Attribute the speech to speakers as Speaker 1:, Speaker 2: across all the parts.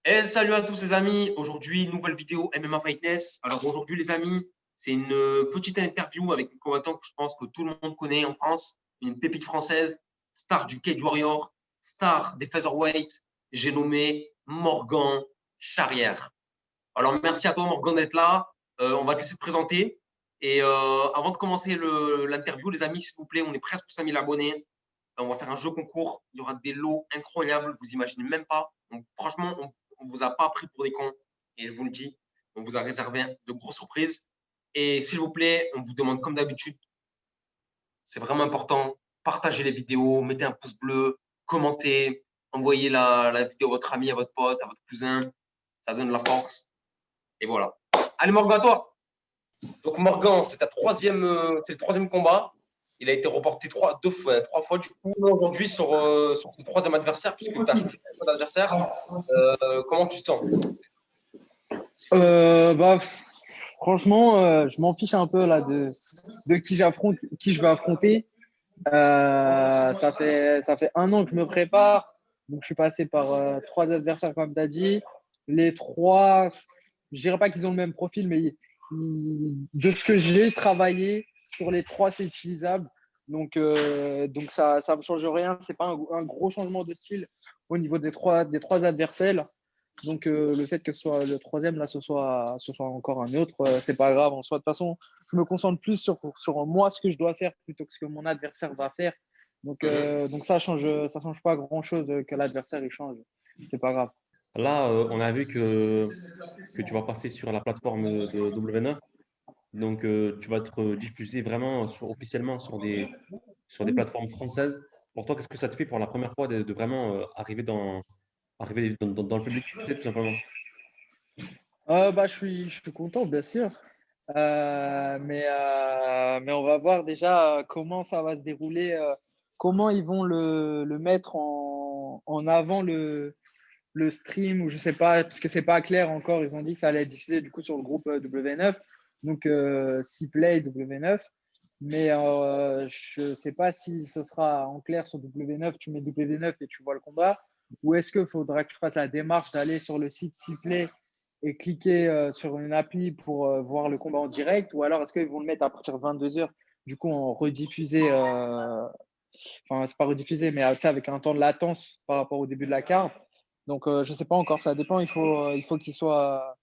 Speaker 1: Et salut à tous les amis, aujourd'hui nouvelle vidéo MMA Fightness. Alors aujourd'hui les amis, c'est une petite interview avec un combattant que je pense que tout le monde connaît en France, une pépite française, star du Cage Warrior, star des featherweight, j'ai nommé Morgan Charrière. Alors merci à toi Morgan d'être là, on va te laisser te présenter. Et avant de commencer l'interview les amis, s'il vous plaît, on est presque 5000 abonnés. On va faire un jeu concours. Il y aura des lots incroyables. Vous imaginez même pas. Donc, franchement, on vous a pas pris pour des cons. Et je vous le dis, on vous a réservé de grosses surprises. Et s'il vous plaît, on vous demande comme d'habitude, c'est vraiment important, partagez les vidéos, mettez un pouce bleu, commentez, envoyez la vidéo à votre ami, à votre pote, à votre cousin. Ça donne la force. Et voilà. Allez, Morgan, à toi. Donc Morgan, c'est le troisième combat. Il a été reporté trois fois du coup aujourd'hui sur son troisième adversaire, puisque tu as changé d'adversaire. Comment tu te sens?
Speaker 2: Bah, franchement, je m'en fiche un peu là de qui je vais affronter. Ça fait un an que je me prépare, donc je suis passé par trois adversaires comme tu as dit. Les trois, je dirais pas qu'ils ont le même profil, mais de ce que j'ai travaillé sur les trois, c'est utilisable. Donc ça me change rien. C'est pas un gros changement de style au niveau des trois adversaires. Donc, le fait que ce soit le troisième, là, ce soit encore un autre, c'est pas grave en soi. De toute façon, je me concentre plus sur moi, ce que je dois faire, plutôt que ce que mon adversaire va faire. Donc ça change pas grand-chose que l'adversaire il change. C'est pas grave.
Speaker 3: Là, on a vu que tu vas passer sur la plateforme de W9. Donc, tu vas être diffusé vraiment officiellement sur des plateformes françaises. Pour toi, qu'est-ce que ça te fait pour la première fois de vraiment arriver dans le public français, tout simplement?
Speaker 2: Bah, je suis content, bien sûr. Mais on va voir déjà comment ça va se dérouler, comment ils vont le mettre en avant le stream, ou je sais pas, parce que c'est pas clair encore. Ils ont dit que ça allait être diffusé du coup sur le groupe W9, donc Cplay W9. Mais je sais pas si ce sera en clair sur W9, tu mets W9 et tu vois le combat, ou est-ce qu'il faudra que je fasse la démarche d'aller sur le site Cplay et cliquer sur une appli pour voir le combat en direct, ou alors est-ce qu'ils vont le mettre à partir de 22h, du coup en rediffusé, enfin c'est pas rediffusé, mais tu sais, avec un temps de latence par rapport au début de la carte. Donc je sais pas encore, ça dépend, il faut qu'il soit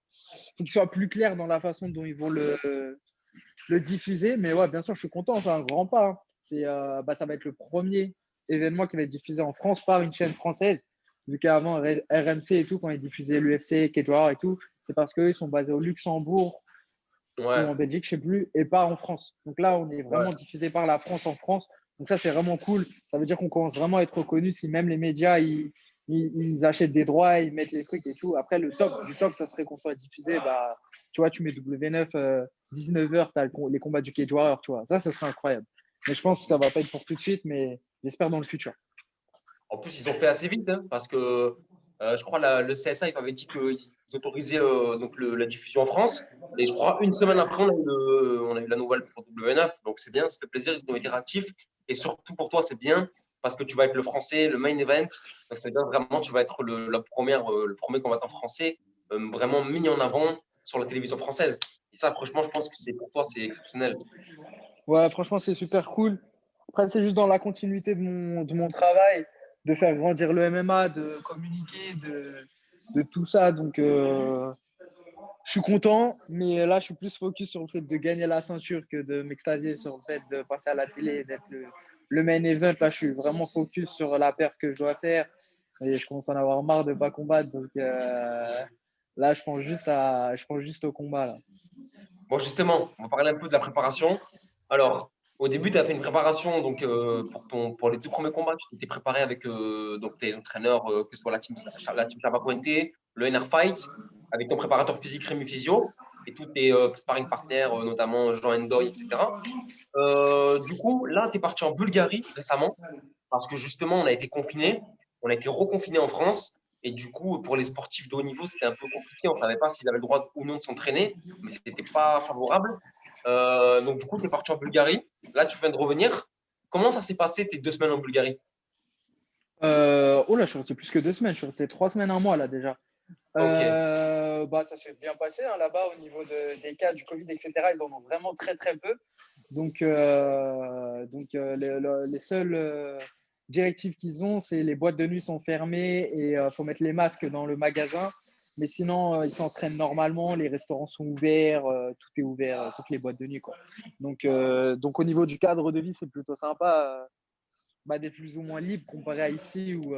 Speaker 2: plus clair dans la façon dont ils vont le diffuser. Mais ouais, bien sûr, je suis content, c'est un grand pas, hein. Ça va être le premier événement qui va être diffusé en France par une chaîne française. Vu qu'avant, RMC et tout, quand ils diffusaient l'UFC, Cage Warrior et tout, c'est parce qu'eux, ils sont basés au Luxembourg ou
Speaker 1: Ouais,
Speaker 2: en Belgique, je sais plus, et pas en France. Donc là, on est
Speaker 1: ouais.
Speaker 2: vraiment diffusé par la France en France. Donc ça, c'est vraiment cool. Ça veut dire qu'on commence vraiment à être reconnu si même les médias, ils achètent des droits, ils mettent les trucs et tout. Après, le top du top, ça serait qu'on soit diffusé. Bah, tu vois, tu mets W9, 19h, tu as les combats du Cage Warrior, tu vois. Ça serait incroyable. Mais je pense que ça va pas être pour tout de suite, mais j'espère dans le futur.
Speaker 1: En plus, ils ont fait assez vite, hein, parce que je crois le CSA, il avait dit qu'ils autorisaient donc la diffusion en France. Et je crois une semaine après, on a eu la nouvelle pour W9. Donc c'est bien, ça fait plaisir, ils ont été réactifs. Et surtout pour toi, c'est bien, parce que tu vas être le français, le main event. Donc c'est bien, vraiment, tu vas être le premier combattant français vraiment mis en avant sur la télévision française. Et ça, franchement, je pense que c'est pour toi, c'est exceptionnel.
Speaker 2: Ouais, franchement, c'est super cool. Après, c'est juste dans la continuité de mon travail, de faire grandir le MMA, de communiquer, de tout ça. Donc, je suis content, mais là, je suis plus focus sur le fait de gagner la ceinture que de m'extasier sur le fait de passer à la télé et d'être le main event. Là, je suis vraiment focus sur la perf que je dois faire. Et je commence à en avoir marre de ne pas combattre. Donc, là, je pense juste au combat, là.
Speaker 1: Bon, justement, on va parler un peu de la préparation. Alors, au début, tu as fait une préparation donc, pour les deux premiers combats. Tu t'étais préparé avec donc, tes entraîneurs, que ce soit la team Chava Pointe, le NR Fight, avec ton préparateur physique Rémi Physio et tous tes sparring partners, notamment Jean Endoy, etc. Du coup, là, tu es parti en Bulgarie récemment parce que justement, on a été confinés. On a été reconfinés en France. Et du coup, pour les sportifs de haut niveau, c'était un peu compliqué. On ne savait pas s'ils avaient le droit ou non de s'entraîner, mais ce n'était pas favorable. Donc, du coup, tu es parti en Bulgarie. Là, tu viens de revenir. Comment ça s'est passé tes 2 semaines en Bulgarie?
Speaker 2: Oh là, je suis resté plus que 2 semaines. Je suis resté 3 semaines, un mois, là, déjà.
Speaker 1: Ok,
Speaker 2: Bah, ça s'est bien passé hein, là-bas au niveau des cas du Covid, etc. Ils en ont vraiment très, très peu. Donc, les seules directives qu'ils ont, c'est les boîtes de nuit sont fermées et il faut mettre les masques dans le magasin. Mais sinon, ils s'entraînent normalement, les restaurants sont ouverts, tout est ouvert, sauf les boîtes de nuit, quoi. Donc, au niveau du cadre de vie, c'est plutôt sympa. Bah, d'être plus ou moins libre comparé à ici où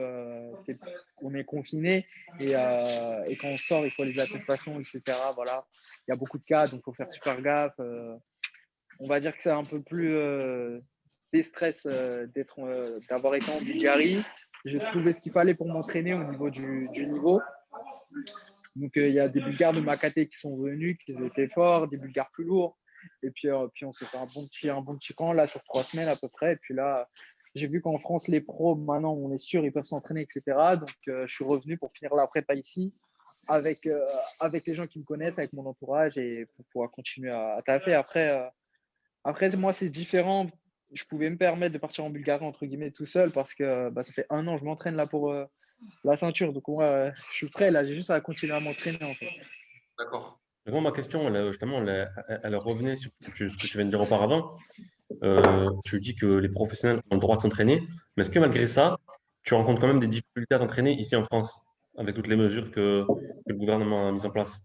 Speaker 2: on est confiné et quand on sort, il faut les attestations, etc. Voilà. Il y a beaucoup de cas, donc il faut faire super gaffe. On va dire que c'est un peu plus déstress d'avoir été en Bulgarie. J'ai trouvé ce qu'il fallait pour m'entraîner au niveau du niveau. Donc, il y a des Bulgares de ma caté qui sont venus, qui étaient forts, des Bulgares plus lourds. Et puis on s'est fait un bon petit camp là, sur 3 semaines à peu près. Et puis là, j'ai vu qu'en France, les pros, maintenant, on est sûr, ils peuvent s'entraîner, etc. Donc, je suis revenu pour finir la prépa ici avec les gens qui me connaissent, avec mon entourage et pour pouvoir continuer à taffer. Après, moi, c'est différent. Je pouvais me permettre de partir en Bulgarie, entre guillemets, tout seul parce que bah, ça fait 1 an que je m'entraîne là pour la ceinture. Donc, moi, je suis prêt. Là, j'ai juste à continuer à m'entraîner, en fait.
Speaker 1: d'accord.
Speaker 3: Donc, moi, ma question, justement, elle revenait sur ce que tu viens de dire auparavant. Tu dis que les professionnels ont le droit de s'entraîner, mais est-ce que malgré ça, tu rencontres quand même des difficultés à t'entraîner ici en France, avec toutes les mesures que le gouvernement a mises en place?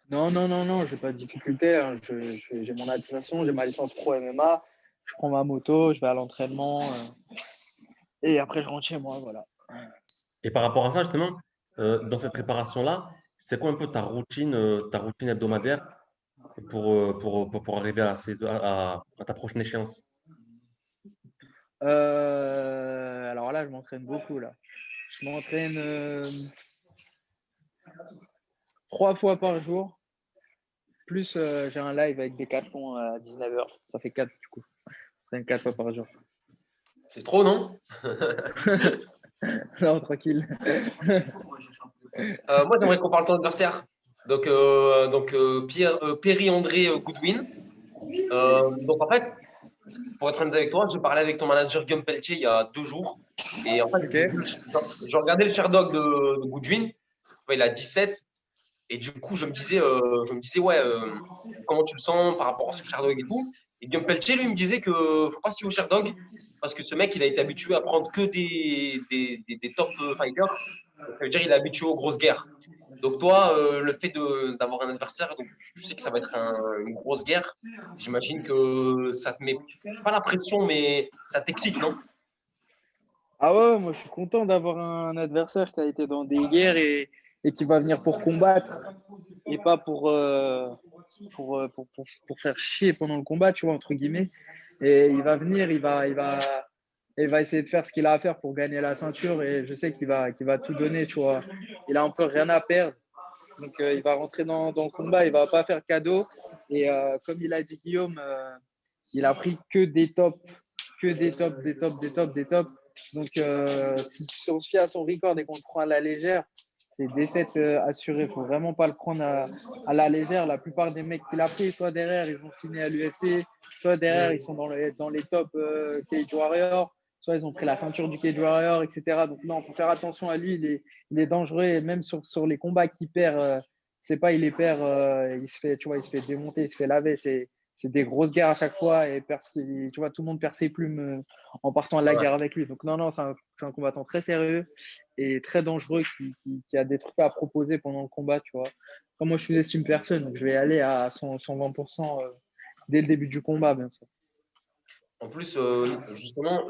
Speaker 2: Non, non, non, non, j'ai pas de difficulté, hein. J'ai mon attestation, j'ai ma licence pro MMA. Je prends ma moto, je vais à l'entraînement et après, je rentre chez moi. Voilà.
Speaker 3: Et par rapport à ça, justement, dans cette préparation-là, c'est quoi un peu ta routine hebdomadaire pour arriver à ta prochaine échéance?
Speaker 2: Alors là, je m'entraîne beaucoup. Là. Je m'entraîne 3 fois par jour. Plus j'ai un live avec Decathlon à 19h. Ça fait 4 du coup. Je m'entraîne 4 fois par jour.
Speaker 1: C'est trop, non?
Speaker 2: Non, tranquille.
Speaker 1: Moi, j'aimerais qu'on parle de ton adversaire. Donc, Pierre-André Goodwin. Donc, en fait, pour être honnête avec toi, j'ai parlé avec ton manager Guillaume Pelletier il y a 2 jours. Et en fait,
Speaker 2: Ok.
Speaker 1: j'ai regardé le Sherdog de Goodwin. Enfin, il a 17. Et du coup, je me disais ouais, comment tu le sens par rapport à ce Sherdog et tout. Et Guillaume Pelletier, lui, il me disait que faut pas s'y au Sherdog parce que ce mec, il a été habitué à prendre que des top fighters. Donc, ça veut dire qu'il est habitué aux grosses guerres. Donc toi, le fait d'avoir un adversaire, donc tu sais que ça va être une grosse guerre. J'imagine que ça te met pas la pression, mais ça t'excite, non?
Speaker 2: Ah ouais, moi je suis content d'avoir un adversaire qui a été dans des guerres et qui va venir pour combattre et pas pour faire chier pendant le combat, tu vois, entre guillemets. Et il va venir, il va essayer de faire ce qu'il a à faire pour gagner la ceinture et je sais qu'il va tout donner, tu vois. Il a un peu rien à perdre. Donc il va rentrer dans le combat, il va pas faire cadeau. Et comme il a dit Guillaume, il a pris que des tops, que des tops, des tops, des tops, des tops. Donc, si on se fie à son record et qu'on le prend à la légère, c'est défaite assurée. Il ne faut vraiment pas le prendre à la légère. La plupart des mecs qu'il a pris, soit derrière, ils ont signé à l'UFC, soit derrière, ils sont dans les top Cage Warrior, soit ils ont pris la ceinture du Cage Warrior, etc. Donc, non, il faut faire attention à lui. Il est dangereux. Et même sur les combats qu'il perd, c'est pas il les perd, il se fait, tu vois, il se fait démonter, il se fait laver. C'est des grosses guerres à chaque fois et tu vois, tout le monde perd ses plumes en partant à la
Speaker 1: Ouais.
Speaker 2: guerre avec lui. Donc non, non, c'est un combattant très sérieux et très dangereux qui a des trucs à proposer pendant le combat, tu vois. Comme moi, je sous-estime personne, donc je vais aller à 120% dès le début du combat, bien sûr.
Speaker 1: En plus, justement,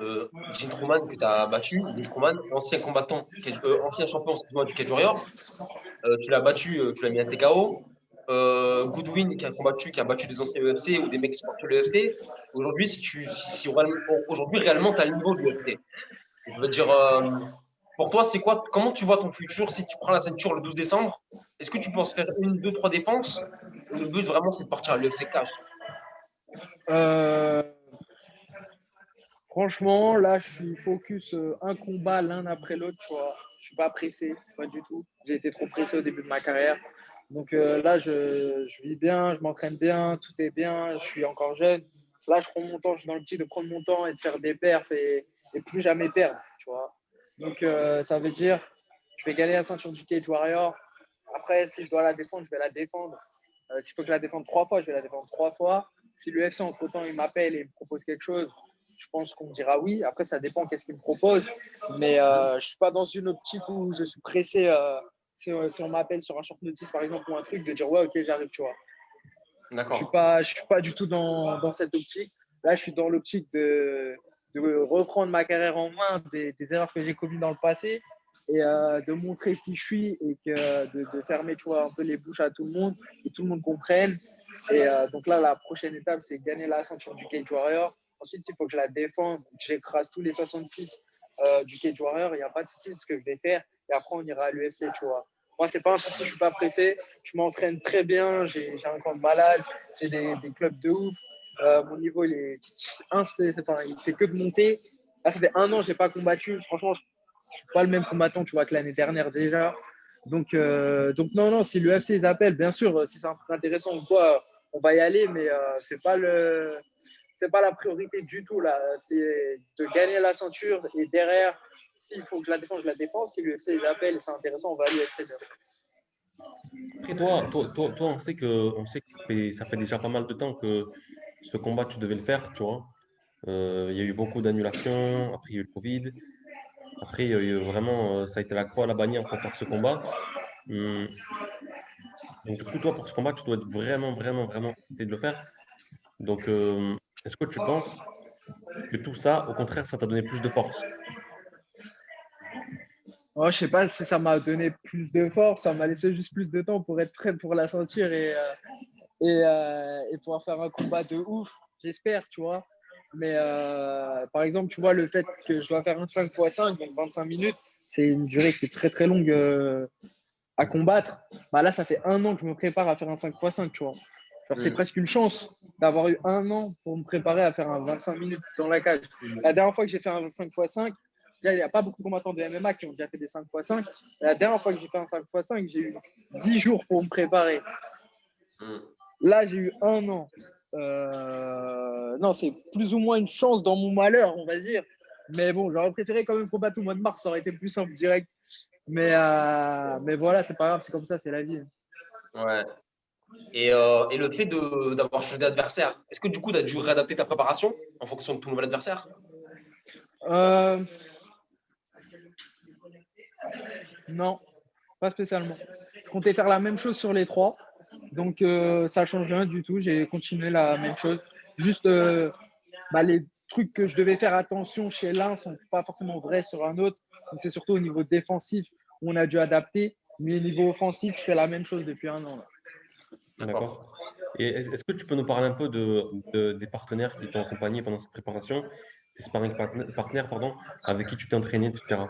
Speaker 1: Jim Truman que tu as battu, Jim Truman, ancien combattant, ancien champion excuse-moi, du Cage Warrior, tu l'as battu, tu l'as mis à TKO. Goodwin qui a battu des anciens UFC ou des mecs qui supportent l'UFC. Aujourd'hui, aujourd'hui réellement, tu as le niveau de l'UFC. Je veux dire, pour toi, c'est quoi, comment tu vois ton futur si tu prends la ceinture le 12 décembre? Est-ce que tu penses faire une, deux, trois défenses? Ou le but vraiment, c'est de partir à l'UFC cash?
Speaker 2: Euh, Franchement, là, je suis focus un combat l'un après l'autre, tu vois. Je suis pas pressé, pas du tout. J'ai été trop pressé au début de ma carrière. Donc là, je vis bien, je m'entraîne bien, tout est bien, je suis encore jeune. Là, je prends mon temps, je suis dans le petit de prendre mon temps et de faire des perfs et plus jamais perdre, tu vois. Donc ça veut dire, je vais gagner la ceinture du Cage Warrior. Après, si je dois la défendre, je vais la défendre. S'il faut que je la défende 3 fois, je vais la défendre 3 fois. Si l'UFC, entre-temps, il m'appelle et me propose quelque chose, je pense qu'on me dira oui. Après, ça dépend qu'est-ce qu'il me propose. Mais je ne suis pas dans une optique où je suis pressé. Si on m'appelle sur un short notice, par exemple, ou un truc, de dire ouais, ok, j'arrive, tu vois.
Speaker 1: D'accord.
Speaker 2: Je suis pas du tout dans cette optique. Là, je suis dans l'optique de reprendre ma carrière en main des erreurs que j'ai commises dans le passé et de montrer qui je suis et de fermer, tu vois, un peu les bouches à tout le monde, que tout le monde comprenne. Et donc là, la prochaine étape, c'est gagner la ceinture du Cage Warrior. Ensuite, il faut que je la défende, que j'écrase tous les 66 du Cage Warrior. Il n'y a pas de souci, c'est ce que je vais faire. Et après, on ira à l'UFC, tu vois. Moi, c'est pas un souci, je suis pas pressé. Je m'entraîne très bien. J'ai un camp de malade. J'ai des clubs de ouf. Mon niveau, il fait que de monter. Là, ça fait 1 an que je n'ai pas combattu. Franchement, je ne suis pas le même combattant, tu vois, que l'année dernière déjà. Donc non, si l'UFC les appelle, bien sûr, si c'est un truc intéressant ou quoi, on va y aller, mais c'est pas la priorité du tout là. C'est de gagner la ceinture et derrière, s'il faut que je la défende, je la défends. Si l'UFC les appelle et c'est intéressant, on va à l'UFC.
Speaker 3: Après, on sait que ça fait déjà pas mal de temps que ce combat, tu devais le faire, tu vois. Il y a eu beaucoup d'annulations, après il y a eu le Covid, après il y a eu vraiment, ça a été la croix à la bannière pour faire ce combat. Hum, Donc, du coup, toi, pour ce combat, tu dois être vraiment, vraiment, vraiment excité de le faire. Donc, est-ce que tu penses que tout ça, au contraire, ça t'a donné plus de force?
Speaker 2: Oh, je sais pas si ça m'a donné plus de force, ça m'a laissé juste plus de temps pour être prêt pour la ceinture et pouvoir faire un combat de ouf, j'espère, tu vois. Mais par exemple, tu vois, le fait que je dois faire un 5x5, donc 25 minutes, c'est une durée qui est très très longue à combattre. Bah là, ça fait 1 an que je me prépare à faire un 5x5, tu vois. Genre, c'est presque une chance d'avoir eu 1 an pour me préparer à faire un 25 minutes dans la cage. La dernière fois que j'ai fait un 5x5, déjà, il n'y a pas beaucoup de combattants de MMA qui ont déjà fait des 5x5. La dernière fois que j'ai fait un 5x5, j'ai eu 10 jours pour me préparer. Là, j'ai eu 1 an. Non, c'est plus ou moins une chance dans mon malheur, on va dire. Mais bon, j'aurais préféré quand même combattre au mois de mars, ça aurait été plus simple direct. Mais voilà, c'est pas grave, c'est comme ça, c'est la vie.
Speaker 1: Ouais. Et le fait d'avoir changé d'adversaire, est-ce que du coup, tu as dû réadapter ta préparation en fonction de ton nouvel adversaire?
Speaker 2: Euh, non, pas spécialement. Je comptais faire la même chose sur les 3. Donc, ça ne change rien du tout. J'ai continué la même chose. Juste, les trucs que je devais faire attention chez l'un ne sont pas forcément vrais sur un autre. Donc, c'est surtout au niveau défensif où on a dû adapter. Mais au niveau offensif, je fais la même chose depuis 1 an. Là.
Speaker 1: D'accord.
Speaker 3: D'accord. Et est-ce que tu peux nous parler un peu des partenaires qui t'ont accompagné pendant cette préparation, tes sparring partners, pardon, avec qui tu t'es entraîné, etc.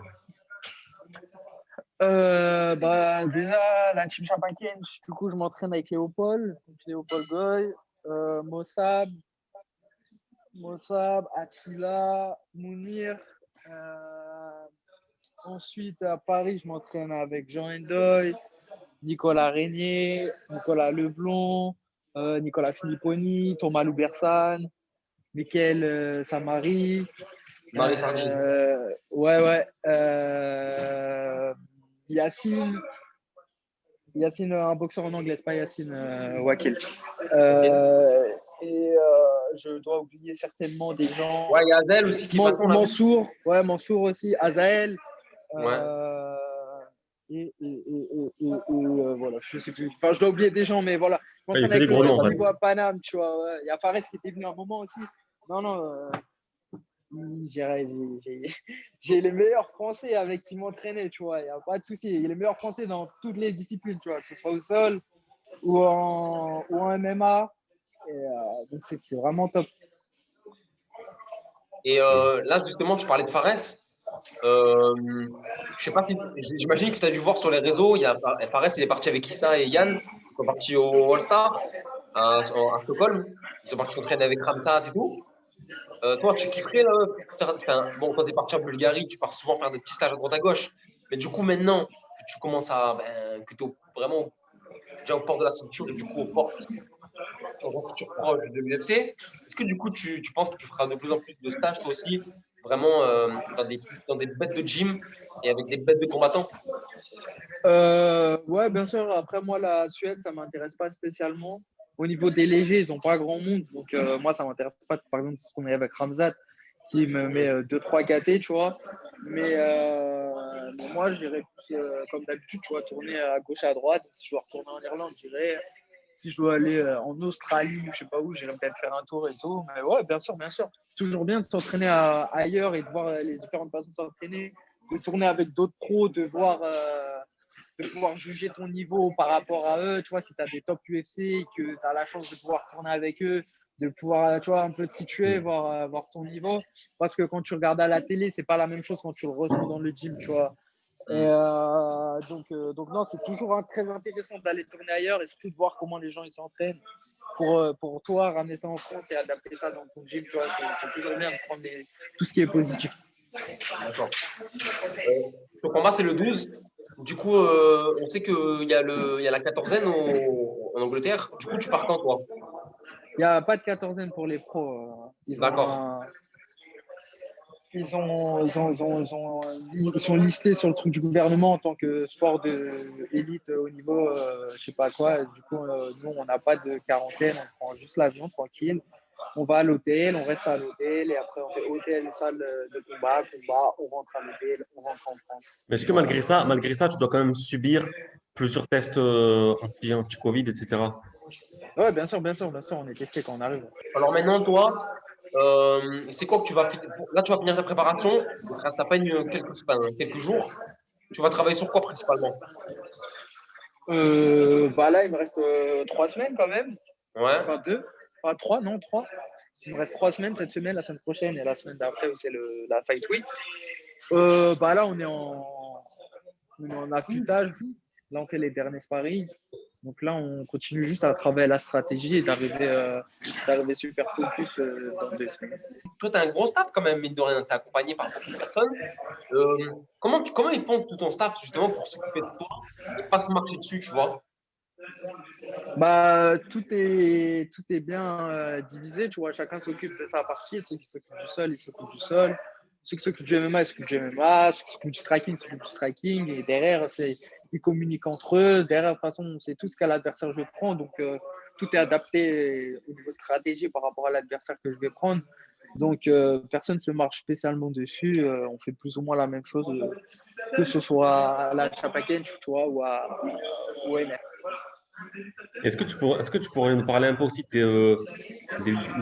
Speaker 2: Déjà, la team Champagne, du coup, je m'entraîne avec Léopold Goy, Mossab, Attila, Mounir. Ensuite, à Paris, je m'entraîne avec Jean Endoy, Nicolas Régnier, Nicolas Leblond, Nicolas Filipponi, Thomas Loubersan, Mickaël Samari.
Speaker 1: Marie Sardine.
Speaker 2: Ouais. Yacine, un boxeur en anglais, pas Yacine Wakil. Et je dois oublier certainement des gens.
Speaker 1: Ouais, il y a Adèle aussi qui passe.
Speaker 2: Mansour aussi, Azael.
Speaker 1: Ouais.
Speaker 2: Voilà, je sais plus. Enfin, je dois oublier des gens, mais voilà. Je
Speaker 3: Ouais, il n'y a
Speaker 2: m'entraîne
Speaker 3: que des
Speaker 2: avec le
Speaker 3: gros
Speaker 2: club
Speaker 3: noms, en
Speaker 2: au
Speaker 3: fait.
Speaker 2: niveau à Paname, tu vois. Ouais. Il y a Fares qui était venu un moment aussi. Non, j'ai les meilleurs Français avec qui m'entraîner, tu vois. Il n'y a pas de souci. Il y a les meilleurs Français dans toutes les disciplines, tu vois, que ce soit au sol ou en MMA. Et, donc, c'est vraiment top.
Speaker 1: Et là, justement, tu parlais de Fares. Je sais pas si. J'imagine que tu as dû voir sur les réseaux, il y a Fares, il est parti avec Issa et Yann. Ils sont partis au All-Star à Stockholm. Ils sont partis s'entraîner avec Ramsat et tout. Toi, tu kifferais là, bon, quand tu es parti en Bulgarie, tu pars souvent faire des petits stages à droite à gauche. Mais du coup, maintenant que tu commences que tu es vraiment déjà au port de la ceinture et du coup aux portes ton futur proche de l'UFC, est-ce que du coup, tu penses que tu feras de plus en plus de stages toi aussi, vraiment dans des bêtes de gym et avec des bêtes de combattants?
Speaker 2: Ouais, bien sûr. Après, moi, la Suède, ça m'intéresse pas spécialement. Au niveau des légers, ils ont pas grand monde. Donc, moi, ça m'intéresse pas. Par exemple, ce qu'on est avec Ramzat, qui me met 2-3 KT, tu vois. Mais moi, j'irais plus, comme d'habitude, tu vois, tourner à gauche, à droite. Si je dois retourner en Irlande, j'irai. Si je dois aller en Australie, je sais pas où, j'irai peut-être faire un tour et tout. Mais ouais, bien sûr, bien sûr. C'est toujours bien de s'entraîner ailleurs et de voir les différentes façons de s'entraîner, de tourner avec d'autres pros, de pouvoir juger ton niveau par rapport à eux. Tu vois, si tu as des top UFC et que tu as la chance de pouvoir tourner avec eux, de pouvoir, tu vois, un peu te situer, voir ton niveau. Parce que quand tu regardes à la télé, c'est pas la même chose quand tu le ressens dans le gym, tu vois. Donc non, c'est toujours très intéressant d'aller tourner ailleurs et surtout de voir comment les gens ils s'entraînent pour toi ramener ça en France et adapter ça dans ton gym, tu vois, c'est toujours bien de prendre tout ce qui est positif.
Speaker 1: D'accord. Le combat, c'est le 12. Du coup, on sait qu'il y a la quatorzaine en Angleterre. Du coup, tu pars quand, toi?
Speaker 2: Il n'y a pas de quatorzaine pour les pros.
Speaker 1: D'accord.
Speaker 2: Ils sont listés sur le truc du gouvernement en tant que sport de élite au niveau, je sais pas quoi. Du coup, nous, on n'a pas de quarantaine. On prend juste l'avion tranquille. On va à l'hôtel, on reste à l'hôtel et après on fait hôtel, salle de combat, on rentre à l'hôtel, on rentre en France.
Speaker 3: Mais est-ce que
Speaker 2: Voilà.
Speaker 3: malgré ça, tu dois quand même subir plusieurs tests anti-Covid, etc.
Speaker 2: Ouais, bien sûr, on est testé quand on arrive.
Speaker 1: Alors maintenant, toi, c'est quoi que tu vas faire? Là, tu vas finir ta préparation. Il te reste à peine quelques jours. Tu vas travailler sur quoi principalement?
Speaker 2: Bah là, il me reste 3 semaines quand même.
Speaker 1: Ouais.
Speaker 2: Enfin, 2. Enfin, 3, non, 3. Il me reste 3 semaines cette semaine, la semaine prochaine et la semaine d'après où c'est la Fight Week. Bah là, on est en affûtage. Là, on fait les derniers sparring. Donc là, on continue juste à travailler la stratégie et d'arriver super focus dans 2 semaines.
Speaker 1: Toi, tu as un gros staff quand même, mine de rien. Tu es accompagné par beaucoup de personnes. Comment ils font tout ton staff justement pour s'occuper de toi et pas se marcher dessus, tu vois?
Speaker 2: Bah, tout est bien divisé, tu vois. Chacun s'occupe de sa partie. Ceux qui s'occupent du sol, ils s'occupent du sol. Ceux qui s'occupent du MMA, ils s'occupent du MMA. Ceux qui s'occupent du striking, ils s'occupent du striking. Et derrière, ils communiquent entre eux. Derrière, de toute façon, on sait tout ce qu'à l'adversaire je prends. Donc, tout est adapté au niveau stratégie par rapport à l'adversaire que je vais prendre. Donc, personne ne se marche spécialement dessus. On fait plus ou moins la même chose, que ce soit à la Chapaken, tu vois, ou à MR.
Speaker 3: Est-ce que tu pourrais nous parler un peu aussi des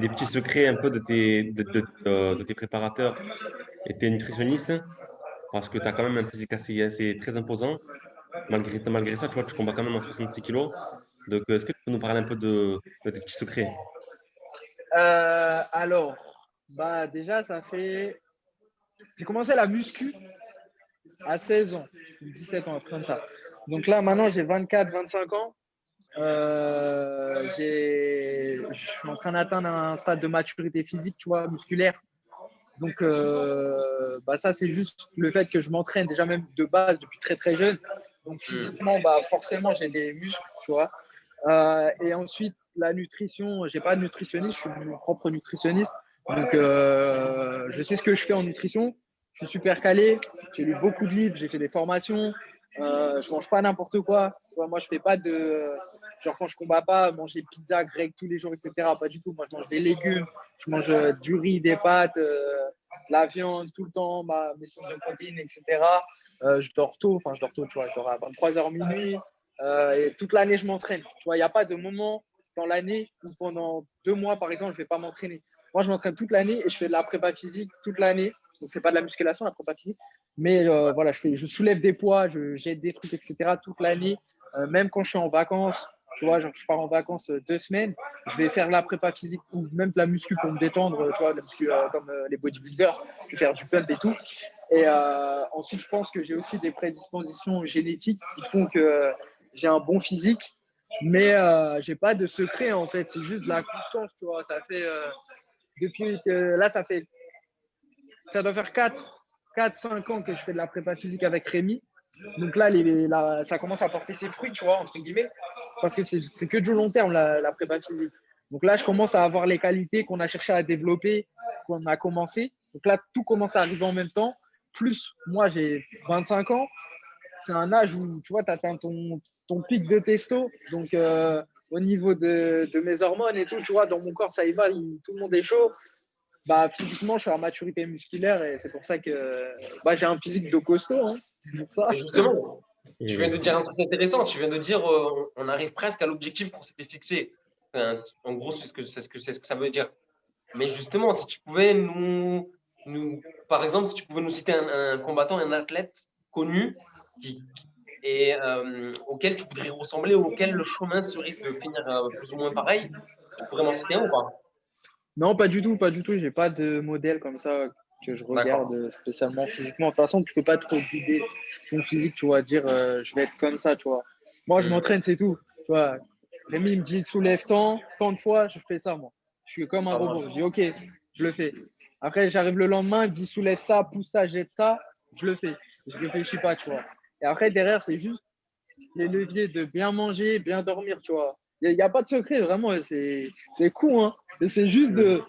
Speaker 3: petits secrets un peu de tes préparateurs et tes nutritionnistes? Parce que tu as quand même un physique assez très imposant. Malgré ça, tu vois, tu combats quand même à 66 kilos. Donc, est-ce que tu peux nous parler un peu de tes petits secrets?
Speaker 2: Alors, bah déjà, ça fait. J'ai commencé la muscu à 16 ans, 17 ans, un truc comme ça. Donc là, maintenant, j'ai 24, 25 ans. Je suis en train d'atteindre un stade de maturité physique, tu vois, musculaire. Donc, bah ça, c'est juste le fait que je m'entraîne déjà même de base depuis très très jeune. Donc, physiquement, bah, forcément, j'ai des muscles, tu vois. Et ensuite, la nutrition, j'ai pas de nutritionniste, je suis mon propre nutritionniste. Donc, je sais ce que je fais en nutrition. Je suis super calé. J'ai lu beaucoup de livres, j'ai fait des formations. Je mange pas n'importe quoi. Tu vois, moi, je fais pas de. Genre, quand je combats pas, manger pizza, grec tous les jours, etc. Pas du tout. Moi, je mange des légumes, je mange du riz, des pâtes, de la viande tout le temps, mes sources de protéines, etc. Je dors tôt, tu vois, je dors à 23h minuit. Et toute l'année, je m'entraîne. Tu vois, il n'y a pas de moment dans l'année où pendant 2 mois, par exemple, je ne vais pas m'entraîner. Moi, je m'entraîne toute l'année et je fais de la prépa physique toute l'année. Donc, c'est pas de la musculation, la prépa physique. Mais voilà, je soulève des poids, je jette des trucs, etc. toute l'année. Même quand je suis en vacances, tu vois, genre, je pars en vacances 2 semaines, je vais faire de la prépa physique ou même de la muscu pour me détendre, tu vois, la muscu, comme les bodybuilders, je vais faire du pump et tout. Et ensuite, je pense que j'ai aussi des prédispositions génétiques qui font que j'ai un bon physique, mais j'ai pas de secret en fait. C'est juste de la constance, tu vois. Ça fait depuis que là, ça doit faire 4-5 ans que je fais de la prépa physique avec Rémi. Donc là, ça commence à porter ses fruits, tu vois, entre guillemets, parce que c'est que du long terme, la prépa physique. Donc là, je commence à avoir les qualités qu'on a cherché à développer, qu'on a commencé. Donc là, tout commence à arriver en même temps. Plus, moi, j'ai 25 ans. C'est un âge où, tu vois, tu atteins ton pic de testo. Donc, au niveau de mes hormones et tout, tu vois, dans mon corps, ça y va, tout le monde est chaud. Bah, physiquement, je suis à maturité musculaire et c'est pour ça que bah, j'ai un physique de costaud. Hein, pour ça.
Speaker 1: Et justement, tu viens
Speaker 3: Et
Speaker 1: de dire un truc intéressant. Tu viens de dire on arrive presque à l'objectif qu'on s'était fixé. Enfin, en gros, c'est ce que ça veut dire. Mais justement, si tu pouvais par exemple, si tu pouvais nous citer un combattant, un athlète connu et auquel tu voudrais ressembler, auquel le chemin serait de finir plus ou moins pareil, tu pourrais m'en citer un ou pas?
Speaker 2: Non, pas du tout, pas du tout. J'ai pas de modèle comme ça que je
Speaker 1: D'accord.
Speaker 2: regarde spécialement physiquement. De toute façon, tu peux pas trop guider ton physique, tu vois, dire je vais être comme ça, tu vois. Moi, je
Speaker 1: Hmm.
Speaker 2: m'entraîne, c'est tout. Tu vois, Rémi me dit soulève tant de fois, je fais ça, moi. Je suis comme un
Speaker 1: Ça
Speaker 2: robot.
Speaker 1: marche.
Speaker 2: Je dis ok, je le fais. Après, j'arrive le lendemain, il me dit soulève ça, pousse ça, jette ça, je le fais. Je réfléchis pas, tu vois. Et après, derrière, c'est juste les leviers de bien manger, bien dormir, tu vois. Il n'y a pas de secret, vraiment. C'est cool, hein. Et c'est juste
Speaker 1: Hmm.
Speaker 2: de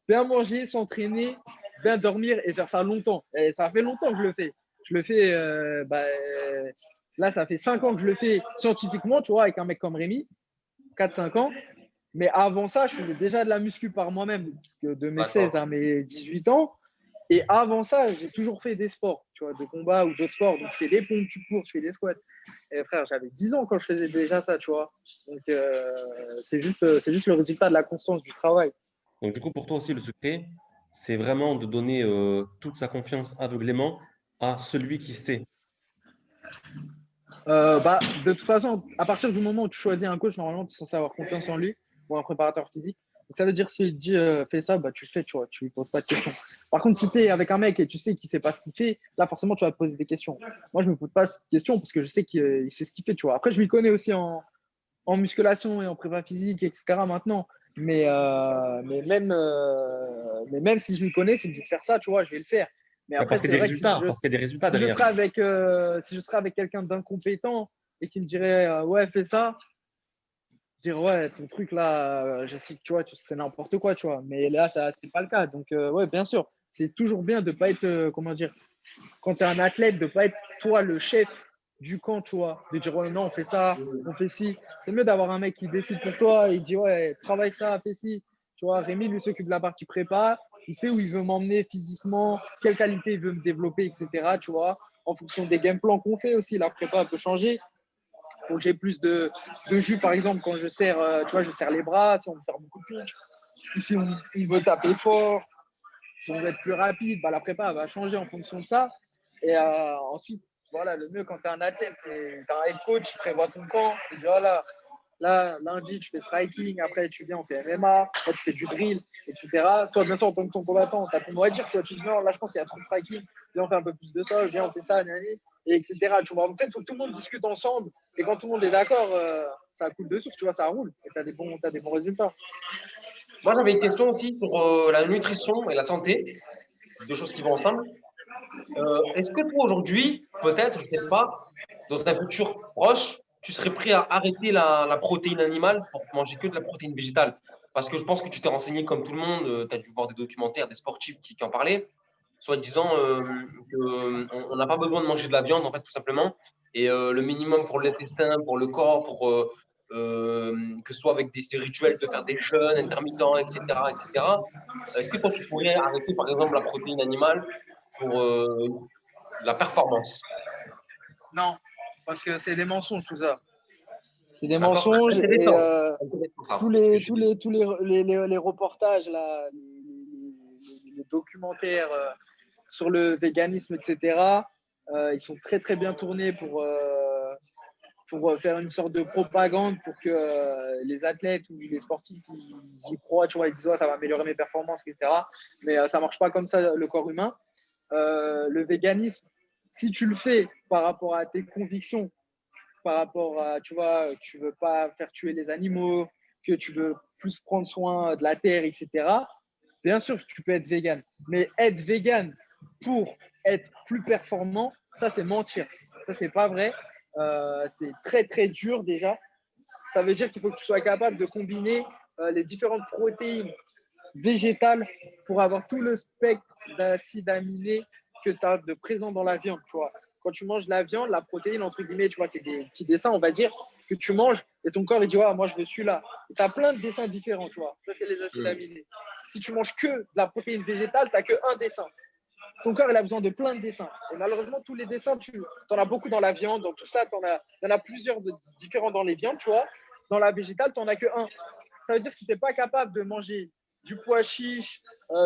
Speaker 2: bien manger, s'entraîner, bien dormir et faire ça longtemps. Et ça fait longtemps que je le fais. Je le fais, là, ça fait 5 ans que je le fais scientifiquement, tu vois, avec un mec comme Rémi, 4 5 ans. Mais avant ça, je faisais déjà de la muscu par moi-même, de mes 16
Speaker 1: D'accord.
Speaker 2: à mes 18 ans. Et avant ça, j'ai toujours fait des sports, tu vois, de combat ou d'autres sports. Donc, je fais des pompes, tu cours, je fais des squats. Et frère, j'avais 10 ans quand je faisais déjà ça, tu vois. Donc, c'est juste le résultat de la constance du travail.
Speaker 3: donc, du coup, pour toi aussi, le secret, c'est vraiment de donner toute sa confiance aveuglément à celui qui sait.
Speaker 2: Bah, de toute façon, à partir du moment où tu choisis un coach, normalement, tu es censé avoir confiance en lui ou un préparateur physique. Donc, ça veut dire s'il te dit fais ça, bah, tu le fais, tu vois, tu lui poses pas de questions. Par contre, si tu es avec un mec et tu sais qu'il sait pas ce qu'il fait, là, forcément, tu vas te poser des questions. Moi, je me pose pas cette question parce que je sais qu'il sait ce qu'il fait, tu vois. Après, je m'y connais aussi en musculation et en prépa physique, etc. maintenant. Mais même si je m'y connais, c'est me dit de faire ça, tu vois, je vais le faire. Mais
Speaker 3: Bah,
Speaker 2: après, c'est vrai que
Speaker 3: parce qu'il y a des résultats
Speaker 2: si je
Speaker 3: derrière.
Speaker 2: serais avec quelqu'un d'incompétent et qui me dirait ouais, fais ça, je dirais ouais, ton truc là, je sais que tu vois, c'est n'importe quoi, tu vois. Mais là, ça, c'était pas le cas. Donc, ouais, bien sûr, c'est toujours bien de pas être, comment dire, quand tu es un athlète, de ne pas être toi le chef du camp, tu vois, de dire ouais, non, on fait ça, on fait ci. C'est mieux d'avoir un mec qui décide pour toi et il dit ouais, travaille ça, fais ci. Tu vois, Rémi, lui, s'occupe de la partie prépa. Il sait où il veut m'emmener physiquement, quelle qualité il veut me développer, etc. Tu vois, en fonction des game plans qu'on fait aussi, la prépa peut changer. Pour que j'ai plus de jus, par exemple, quand je serre, tu vois, je serre les bras, si on veut faire beaucoup de piques, ou si il veut taper fort, si on veut être plus rapide, bah, la prépa va changer en fonction de ça. Et ensuite, voilà, le mieux quand tu es un athlète, c'est tu as un head coach qui prévoit ton camp. Tu dis, voilà, là, lundi, tu fais striking, après, tu viens, on fait MMA, après, tu fais du drill, etc. Toi, bien sûr, en tant que ton combattant, tu as ton mot à dire. Tu vois, tu dis, non, là, je pense qu'il y a trop de striking, viens, on fait un peu plus de ça, viens, on fait ça, et etc. Tu vois, en fait, il faut que tout le monde discute ensemble. Et quand tout le monde est d'accord, ça coule de source, tu vois, ça roule. Et tu as des bons résultats.
Speaker 1: Moi, j'avais une question aussi sur la nutrition et la santé, deux choses qui vont ensemble. Est-ce que toi, aujourd'hui, peut-être, je ne sais pas, dans un futur proche, tu serais prêt à arrêter la protéine animale pour manger que de la protéine végétale? Parce que je pense que tu t'es renseigné comme tout le monde, tu as dû voir des documentaires, des sportifs qui en parlaient, soit disant qu'on n'a pas besoin de manger de la viande, en fait, tout simplement. Et le minimum pour l'intestin, pour le corps, que ce soit avec des rituels de faire des jeûnes intermittents, etc., etc. Est-ce que toi, tu pourrais arrêter, par exemple, la protéine animale pour la performance?
Speaker 2: Non, parce que c'est des mensonges, tout ça. C'est des
Speaker 1: D'accord?
Speaker 2: mensonges et
Speaker 1: Intéressant. Intéressant ça,
Speaker 2: tous
Speaker 1: ce que
Speaker 2: les,
Speaker 1: tu
Speaker 2: tous
Speaker 1: dis.
Speaker 2: les, tous les reportages, là, les documentaires sur le véganisme, etc., ils sont très, très bien tournés pour faire une sorte de propagande pour que les athlètes ou les sportifs ils y croient, tu vois, ils disent ouais, ça va améliorer mes performances, etc. Mais ça ne marche pas comme ça, le corps humain. Le véganisme, si tu le fais par rapport à tes convictions, par rapport à, tu vois, tu veux pas faire tuer les animaux, que tu veux plus prendre soin de la terre, etc. Bien sûr, tu peux être vegan. Mais être vegan pour être plus performant, ça, c'est mentir. Ça, c'est pas vrai. C'est très, très dur déjà. Ça veut dire qu'il faut que tu sois capable de combiner les différentes protéines végétales pour avoir tout le spectre d'acides aminés que tu as de présent dans la viande, tu vois. Quand tu manges de la viande, la protéine, entre guillemets, tu vois, c'est des petits dessins, on va dire, que tu manges et ton corps, il dit, moi, je veux celui-là. Tu as plein de dessins différents, tu vois. Ça, c'est les acides aminés. Si tu manges que de la protéine végétale, tu n'as qu'un dessin. Ton corps, il a besoin de plein de dessins. Et malheureusement, tous les dessins, tu en as beaucoup dans la viande, dans tout ça, il y en a plusieurs différents dans les viandes, tu vois. Dans la végétale, tu n'en as qu'un. Ça veut dire que si tu n'es pas capable de manger du pois chiche,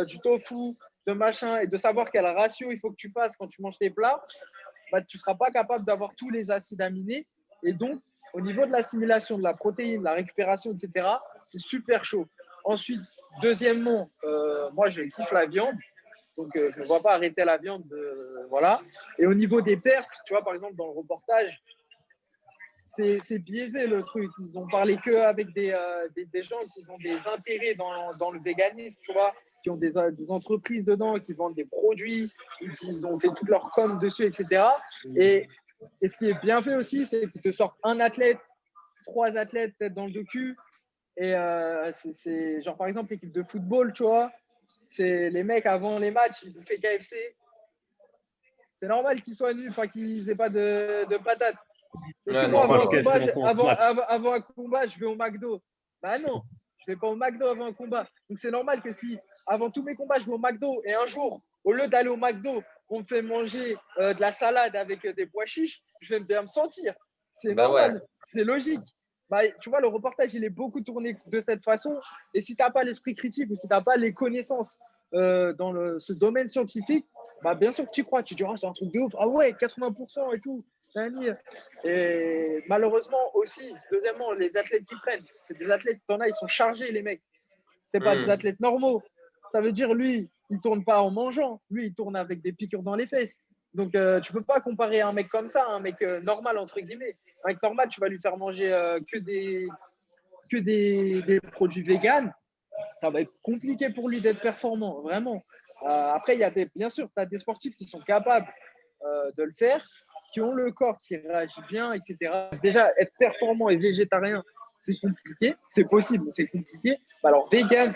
Speaker 2: du tofu, de machin, et de savoir quel ratio il faut que tu fasses quand tu manges tes plats, bah, tu ne seras pas capable d'avoir tous les acides aminés. Et donc, au niveau de l'assimilation de la protéine, la récupération, etc., c'est super chaud. Ensuite, deuxièmement, moi, je kiffe la viande. Donc, je ne vois pas arrêter la viande. Voilà. Et au niveau des pertes, tu vois, par exemple, dans le reportage, c'est biaisé le truc. Ils ont parlé qu'avec des gens qui ont des intérêts dans le véganisme, tu vois, qui ont des entreprises dedans, qui vendent des produits, qui ont fait toute leur com dessus, etc. Et ce qui est bien fait aussi, c'est qu'ils te sortent un athlète, 3 athlètes peut-être dans le docu. Et c'est genre, par exemple, l'équipe de football, tu vois, c'est les mecs avant les matchs, ils bouffaient KFC. C'est normal qu'ils soient nuls, enfin qu'ils n'aient pas de patates. Est-ce que moi, avant un combat, je vais au McDo? Bah non, je ne vais pas au McDo avant un combat. Donc c'est normal que si, avant tous mes combats, je vais au McDo et un jour, au lieu d'aller au McDo, on me fait manger de la salade avec des pois chiches, je vais bien me sentir. C'est normal, c'est logique. Bah, tu vois, le reportage, il est beaucoup tourné de cette façon. Et si tu n'as pas l'esprit critique ou si tu n'as pas les connaissances dans ce domaine scientifique, bah, bien sûr que tu crois. Tu dis, c'est un truc de ouf. Ah ouais, 80% et tout. Et malheureusement aussi, deuxièmement, les athlètes qui prennent, c'est des athlètes, t'en as, ils sont chargés, les mecs. C'est pas des athlètes normaux. Ça veut dire, lui, il tourne pas en mangeant. Lui, il tourne avec des piqûres dans les fesses. Donc, tu peux pas comparer un mec comme ça à un mec normal, entre guillemets. Un mec normal, tu vas lui faire manger que des produits véganes. Ça va être compliqué pour lui d'être performant, vraiment. Après, bien sûr, tu as des sportifs qui sont capables de le faire, qui ont le corps qui réagit bien, etc. Déjà, être performant et végétarien, c'est compliqué. C'est possible, mais c'est compliqué. Alors, vegan,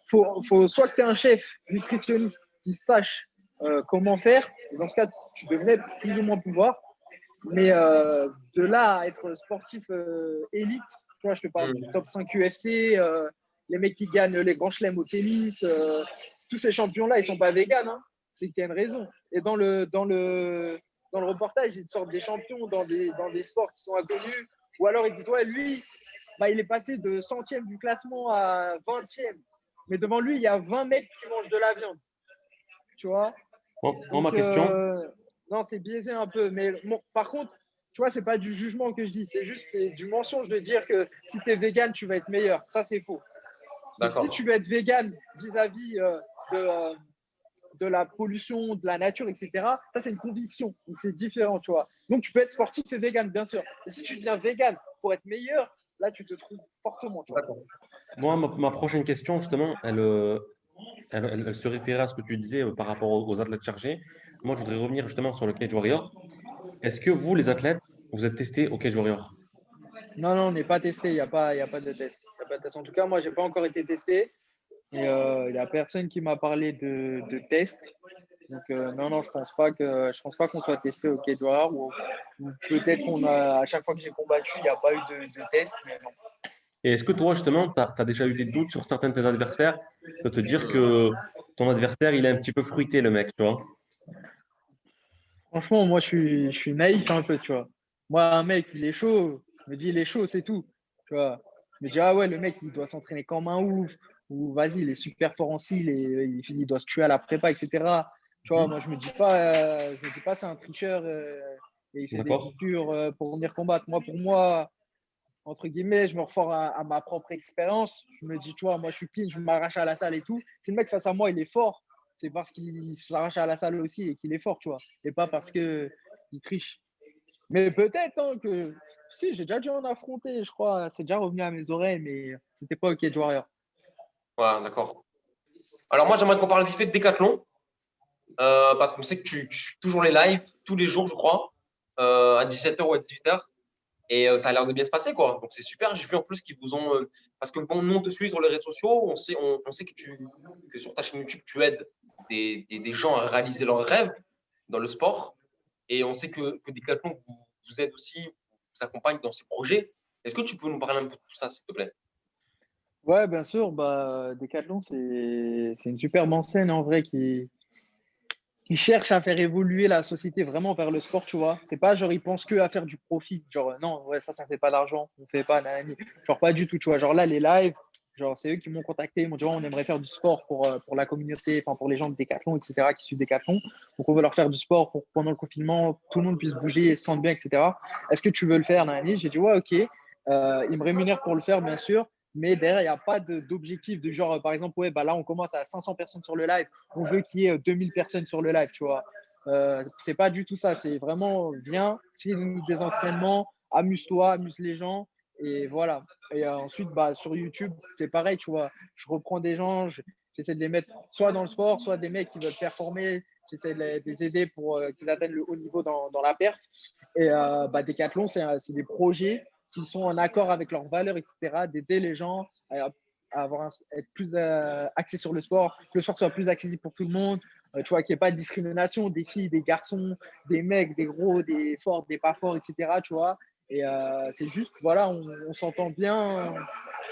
Speaker 2: faut soit que tu es un chef nutritionniste qui sache comment faire. Et dans ce cas, tu devrais plus ou moins pouvoir. Mais de là à être sportif élite, tu vois, je te parle du top 5 UFC, les mecs qui gagnent les grands chelems au tennis, tous ces champions-là, ils ne sont pas véganes. Hein. C'est qu'il y a une raison. Et dans le reportage, ils sortent des champions dans des sports qui sont inconnus. Ou alors ils disent, ouais, lui, bah, il est passé de 100e du classement à 20e. Mais devant lui, il y a 20 mecs qui mangent de la viande. Tu vois.
Speaker 3: Donc, ma question.
Speaker 2: Non, c'est biaisé un peu. Mais bon, par contre, tu vois, c'est pas du jugement que je dis. C'est juste du mensonge de dire que si tu es vegan, tu vas être meilleur. Ça, c'est faux. Donc, si tu veux être vegan vis-à-vis de la pollution, de la nature, etc., ça, c'est une conviction. Donc, c'est différent, tu vois. Donc, tu peux être sportif et vegan, bien sûr. Et si tu deviens vegan pour être meilleur, là, tu te trouves fortement, tu vois.
Speaker 3: Moi, ma prochaine question, justement, elle se référait à ce que tu disais par rapport aux athlètes chargés. Moi, je voudrais revenir justement sur le Cage Warrior. Est-ce que vous, les athlètes, vous êtes testés au Cage Warrior?
Speaker 2: Non, on n'est pas testé. Il n'y a pas de test. Y a pas de test. En tout cas, moi, je n'ai pas encore été testé. Et il n'y a personne qui m'a parlé de test. Donc, non, je pense pas qu'on soit testé au Cage Warrior. Ou peut-être à chaque fois que j'ai combattu, il n'y a pas eu de test. Mais non.
Speaker 3: Et est-ce que toi, justement, tu as déjà eu des doutes sur certains de tes adversaires, de te dire que ton adversaire, il est un petit peu fruité, le mec, tu vois?
Speaker 2: Franchement, moi, je suis naïf un peu, tu vois. Moi, un mec, il est chaud, je me dis, il est chaud, c'est tout. Tu vois. Je me dis, ah ouais, le mec, il doit s'entraîner comme un ouf. Ou vas-y, il est super fort en cils et il doit se tuer à la prépa, etc. Tu vois, moi, je me dis pas, c'est un tricheur et il fait des
Speaker 3: D'accord.
Speaker 2: piqûres pour venir combattre. Moi, pour moi, entre guillemets, je me refors à ma propre expérience. Je me dis, tu vois, moi, je suis clean, je m'arrache à la salle et tout. Si le mec face à moi, il est fort, c'est parce qu'il s'arrache à la salle aussi et qu'il est fort, tu vois. Et pas parce qu'il triche. Mais peut-être hein, que. Si, j'ai déjà dû en affronter, je crois. C'est déjà revenu à mes oreilles, mais c'était pas au Cage Warrior.
Speaker 1: Ouais, d'accord. Alors, moi, j'aimerais qu'on parle vite fait de Décathlon. Parce qu'on sait que tu suis toujours les lives, tous les jours, je crois, à 17h ou à 18h. Et ça a l'air de bien se passer, quoi. Donc, c'est super. J'ai vu en plus qu'ils vous ont. Parce que bon, nous, on te suit sur les réseaux sociaux. On sait que sur ta chaîne YouTube, tu aides des gens à réaliser leurs rêves dans le sport. Et on sait que Decathlon vous aide aussi, vous accompagne dans ces projets. Est-ce que tu peux nous parler un peu de tout ça, s'il te plaît?
Speaker 2: Ouais, bien sûr. Bah, Decathlon, c'est une superbe enseigne en vrai qui cherche à faire évoluer la société vraiment vers le sport, tu vois. C'est pas genre ils pensent que à faire du profit. Genre non, ouais, ça fait pas d'argent, on fait pas nanani. Genre pas du tout, tu vois. Genre là, les lives, genre c'est eux qui m'ont contacté, ils m'ont dit ouais, on aimerait faire du sport pour la communauté, enfin pour les gens de Decathlon, etc., qui suivent Decathlon. Donc on veut leur faire du sport pour pendant le confinement, tout le monde puisse bouger et se sentir bien, etc. Est-ce que tu veux le faire, nanani? J'ai dit ouais, ok. Ils me rémunèrent pour le faire, bien sûr. Mais derrière, il n'y a pas d'objectif de genre, par exemple, ouais, bah là, on commence à 500 personnes sur le live, on veut qu'il y ait 2000 personnes sur le live, tu vois. C'est pas du tout ça. C'est vraiment, viens, fais-nous des entraînements, amuse-toi, amuse les gens. Et voilà. Et ensuite, bah, sur YouTube, c'est pareil, tu vois. Je reprends des gens, j'essaie de les mettre soit dans le sport, soit des mecs qui veulent performer. J'essaie de les aider pour qu'ils atteignent le haut niveau dans la perf. Et bah, Decathlon, c'est des projets qui sont en accord avec leurs valeurs, etc., d'aider les gens à être plus axés sur le sport, que le sport soit plus accessible pour tout le monde, tu vois, qu'il n'y ait pas de discrimination des filles, des garçons, des mecs, des gros, des forts, des pas forts, etc., tu vois. Et c'est juste, voilà, on s'entend bien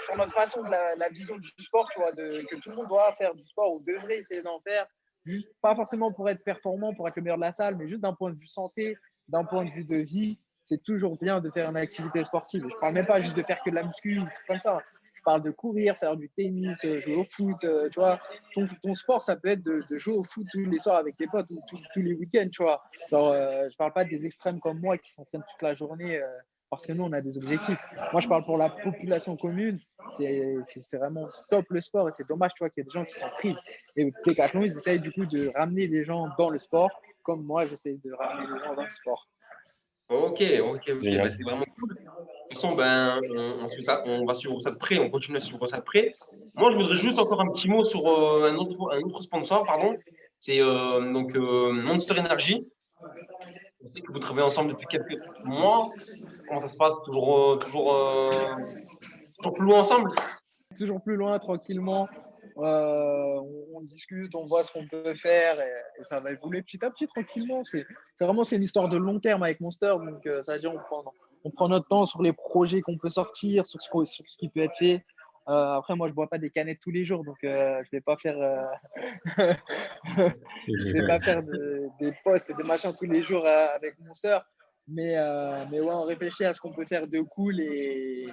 Speaker 2: sur notre façon de la vision du sport, tu vois, que tout le monde doit faire du sport ou devrait essayer d'en faire, juste pas forcément pour être performant, pour être le meilleur de la salle, mais juste d'un point de vue santé, d'un point de vue de vie, c'est toujours bien de faire une activité sportive. Je ne parle même pas juste de faire que de la muscu ou tout comme ça. Je parle de courir, faire du tennis, jouer au foot. Tu vois, ton sport, ça peut être de jouer au foot tous les soirs avec tes potes ou tous les week-ends. Tu vois, genre, je parle pas des extrêmes comme moi qui s'entraînent toute la journée parce que nous, on a des objectifs. Moi, je parle pour la population commune. C'est vraiment top le sport et c'est dommage, tu vois, qu'il y ait des gens qui s'en privent. Et Decathlon, ils essayent du coup de ramener les gens dans le sport, comme moi, j'essaie de ramener les gens dans le sport.
Speaker 1: Ok, ok, ok. Ben,
Speaker 3: Génial.
Speaker 1: c'est vraiment cool. De toute façon, ben, on va suivre ça de près, on continue à suivre ça de près. Moi, je voudrais juste encore un petit mot sur un autre sponsor, pardon. C'est donc Monster Energy. On sait que vous travaillez ensemble depuis quelques mois. Comment ça se passe? Toujours plus loin ensemble?
Speaker 2: Toujours plus loin, tranquillement. On discute, on voit ce qu'on peut faire et ça va évoluer petit à petit, tranquillement. C'est une histoire de long terme avec Monster. Donc, ça veut dire on prend notre temps sur les projets qu'on peut sortir, sur ce qui peut être fait. Après, moi, je ne bois pas des canettes tous les jours, donc je ne vais pas faire, je vais pas faire des posts et des machins tous les jours avec Monster. Mais ouais, on réfléchit à ce qu'on peut faire de cool et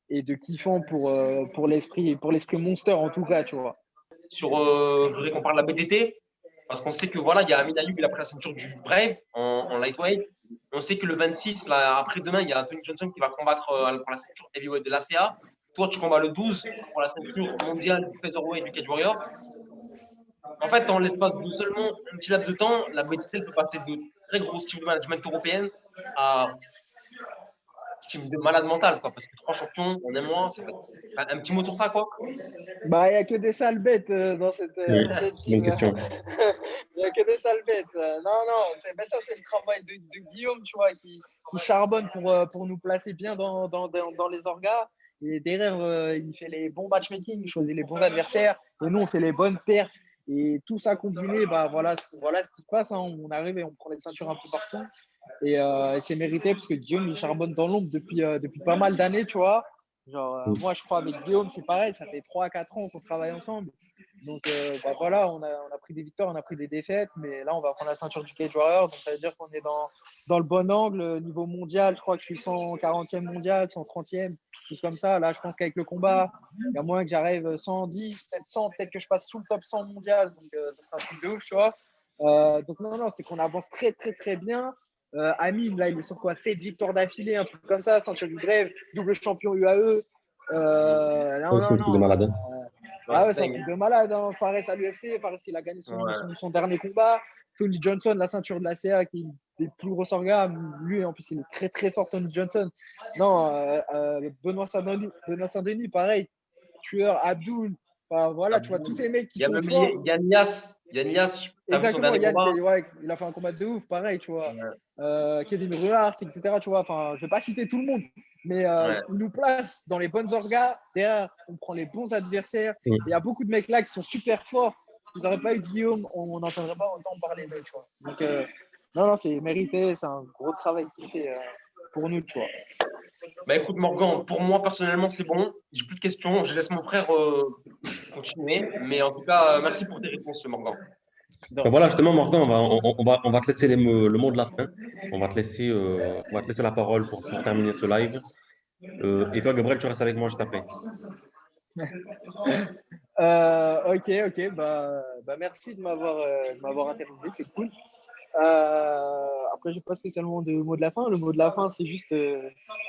Speaker 2: de kiffant pour l'esprit Monster en tout cas, tu vois.
Speaker 1: Je voudrais qu'on parle de la BDT. Parce qu'on sait que voilà, il y a Amin Ayoub, il a pris la ceinture du Brave en lightweight. On sait que le 26, là, après-demain, il y a Tony Johnson qui va combattre pour la ceinture heavyweight de l'ACA. Toi, tu combats le 12 pour la ceinture mondiale du featherweight du Cage Warrior. En fait, en l'espace de seulement un petit laps de temps, la BDT peut passer de très grosses teams de management européennes à team de malade mental, quoi. Parce que 3 champions en un mois, ça fait un petit mot sur ça, quoi.
Speaker 2: Bah, il n'y a que des sales bêtes dans cette
Speaker 3: Bonne
Speaker 2: team.
Speaker 3: question.
Speaker 2: Il n'y a que des sales bêtes. Non, non, ça, c'est le travail de Guillaume, tu vois, qui charbonne pour nous placer bien dans les orgas. Et derrière, il fait les bons matchmaking, il choisit les bons adversaires. Et nous, on fait les bonnes perfs. Et tout ça combiné, bah, voilà ce qui se passe, hein. On arrive et on prend les ceintures un peu partout. Et c'est mérité parce que Guillaume, il charbonne dans l'ombre depuis pas mal d'années, tu vois. Genre, moi, je crois avec Guillaume, c'est pareil, ça fait 3 à 4 ans qu'on travaille ensemble. Donc, bah, voilà, on a pris des victoires, on a pris des défaites, mais là, on va prendre la ceinture du Cage Warrior. Donc, ça veut dire qu'on est dans le bon angle. Niveau mondial, je crois que je suis 140e mondial, 130e, choses comme ça. Là, je pense qu'avec le combat, il y a moyen que j'arrive 110, peut-être 100, peut-être que je passe sous le top 100 mondial. Donc, ça sera un truc de ouf, tu vois. Donc, non, non, c'est qu'on avance très, très, très bien. Amine, là, il est sur quoi? 7 victoires d'affilée, un truc comme ça, ceinture du Brave, double champion UAE. Non,
Speaker 3: C'est
Speaker 2: non,
Speaker 3: un truc de
Speaker 2: non.
Speaker 3: malade. Hein.
Speaker 2: Ah ouais, c'est un truc de malade. Hein. Fares à l'UFC, Fares, il a gagné
Speaker 1: Ouais.
Speaker 2: son dernier combat. Tony Johnson, la ceinture de la CA, qui est des plus gros organes. Lui, en plus, il est très, très fort, Tony Johnson. Non, Benoît Saint-Denis, pareil. Tueur, Abdul. Enfin, voilà, tu vois, tous ces mecs qui
Speaker 1: Il y a
Speaker 2: sont
Speaker 1: même
Speaker 2: forts.
Speaker 1: Yann Nias. Yann Nias, t'as vu son
Speaker 2: Exactement,
Speaker 1: dernier
Speaker 2: Yann,
Speaker 1: combat?
Speaker 2: ouais, il a fait un combat de ouf, pareil, tu vois. Kevin Ruhart, etc. Tu vois, enfin, je vais pas citer tout le monde, mais
Speaker 1: Ouais.
Speaker 2: il nous place dans les bonnes orgas. Derrière, on prend les bons adversaires.
Speaker 3: Oui.
Speaker 2: Il y a beaucoup de mecs là qui sont super forts. S'ils n'auraient pas eu Guillaume, on n'entendrait pas autant parler d'eux, tu vois. Donc, non, c'est mérité, c'est un gros travail qu'il fait pour nous, tu vois.
Speaker 1: Bah écoute, Morgan, pour moi, personnellement, c'est bon. J'ai plus de questions. Je laisse mon frère continuer. Mais en tout cas, merci pour tes réponses, Morgan.
Speaker 3: Ben voilà, justement, Morgan, on va te laisser le mot de la fin. On va te laisser la parole pour terminer ce live. Et toi, Gabriel, tu restes avec moi juste après.
Speaker 2: Ok, bah merci de m'avoir interviewé, c'est cool. Après, j'ai pas spécialement de mot de la fin. Le mot de la fin, c'est juste,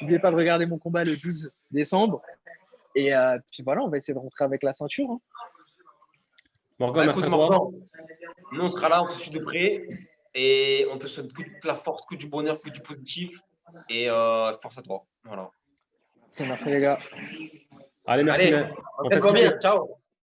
Speaker 2: n'oubliez pas de regarder mon combat le 12 décembre. Et puis voilà, on va essayer de rentrer avec la ceinture. Hein.
Speaker 3: Morgan,
Speaker 1: Bah
Speaker 3: merci
Speaker 1: écoute,
Speaker 3: à toi.
Speaker 1: Morgan, nous, on sera là, on te suit de près. Et on te souhaite que de la force, que du bonheur, que du positif. Et force à toi. Voilà.
Speaker 2: C'est merci les gars.
Speaker 3: Allez, merci.
Speaker 1: Allez,
Speaker 3: On fait ce
Speaker 1: entraîne-toi
Speaker 3: qu'il faut.
Speaker 1: bien. Ciao.